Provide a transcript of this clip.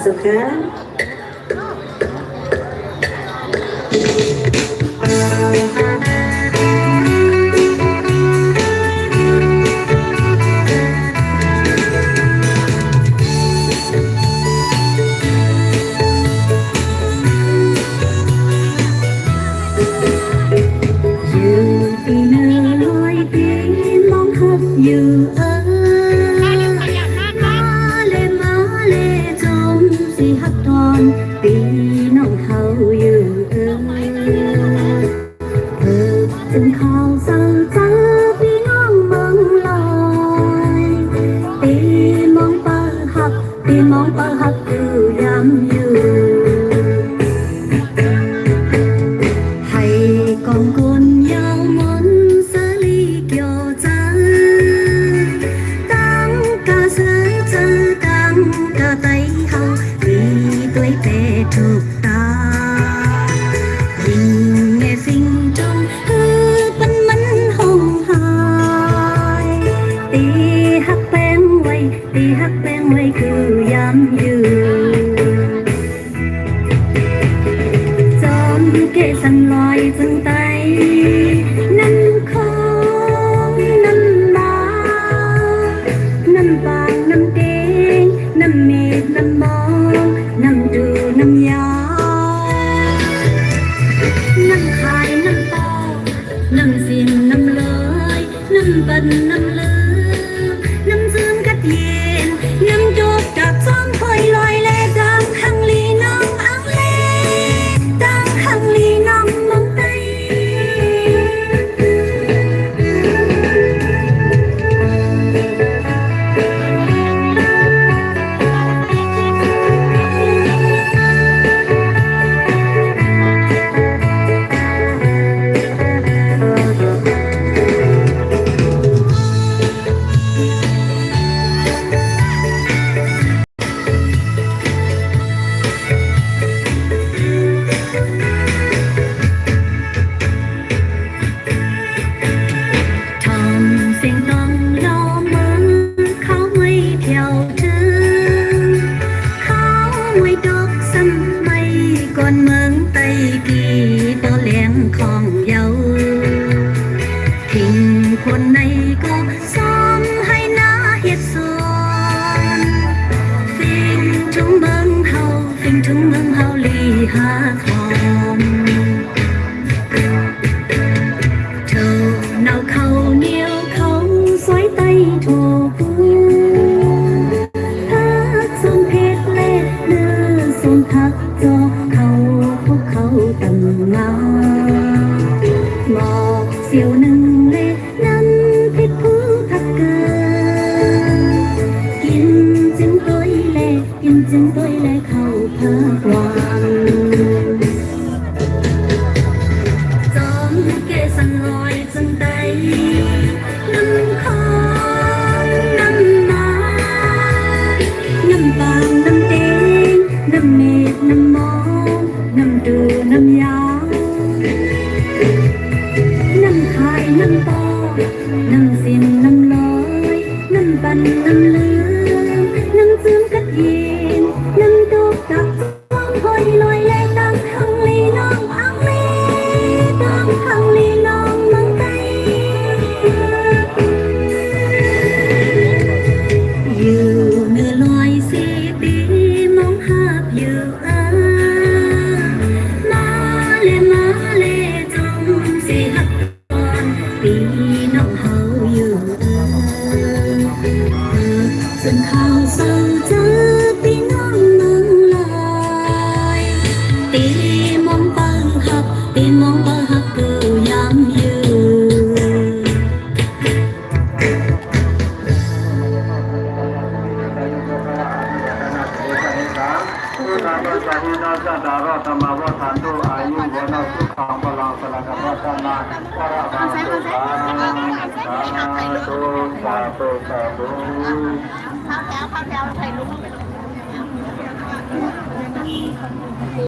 สุขะอยู่มาเลยจมสิฮักทอนปีน้องเขาอยู่จึงข่าวสั่งเจอพี่น้องเมืองลอยตีมองเปิดหักตีมองเปิดหักอยู่ย้ำอยู่ให้กองคนยาวมนสลีเกี่ยวใจถูกตายิ่งแง่สิ่งจงคือเป็นมันห้องหายตีหักแป้งไว้ตีหักแป้งไว้คือย้ำอยู่จอมเกสันลอยจึงไตน้ำคงน้ำบาน้ำบางน้ำเด้งน้ำเมฆน้ำมองน้ำดูน้ำยาน้ำขายน้ำตอน้ำสินน้ำเลยน้ำบันน้ำเลือน้ำซึมกัดเย็นน้ำโจกจากซ้อมคอยลอยแลดังหังลีน้องอังเลดังหังลีน้องมองไตก่อนเมืองไต้กี่ต่อแหลงของเยาทิ้งคนในก็ซ้อมให้หน้าเฮ็ดสวนฟิงทุ่งเมืองเฮาฟิงทุ่งเมืองเฮาลีหาคอมเธอเนาเขาเหนียวเขาสวยไต้ถูกทักสมเพชรเล่เนื้อสมทักจอเขาตำงาหมอกเสียวหนึ่งเล่นั้นพิษผู้ทักเกินกินจึงตัวเล่กินจึงตัวเล่เข้าพักวางจอมเกสันลอยจึงไตน้ำคองน้ำมาน้ำบางน้ำเด้งน้ำเมฆน้ำมองน้ำดูน้ำยาน้ำขายน้ำตอน้ำสินน้ำลอยน้ำบันน้ำเลือน้ำซึมกัดเย็นน้ำดูตักซ้อมคอยลอยแลดังหังลีน้องอังเลดังหังลีน้องเมืองไต้อยู่เนื้อลอยสีตีมองหาบอยู่ปีน้องเขาอยู่จนข่าวเศร้าเจอพี่น้องเมืองลอยตีมองเปิงหักตีมองเปิงหักกูย้ำอยู่นาโตสาหินาสัตตารธรรมวัฏันตุอายุวนะสุขังพลังพลังกัปปะนาปะระหังตุสาธุสาธุสาธุเข้าแถวใส่ลุง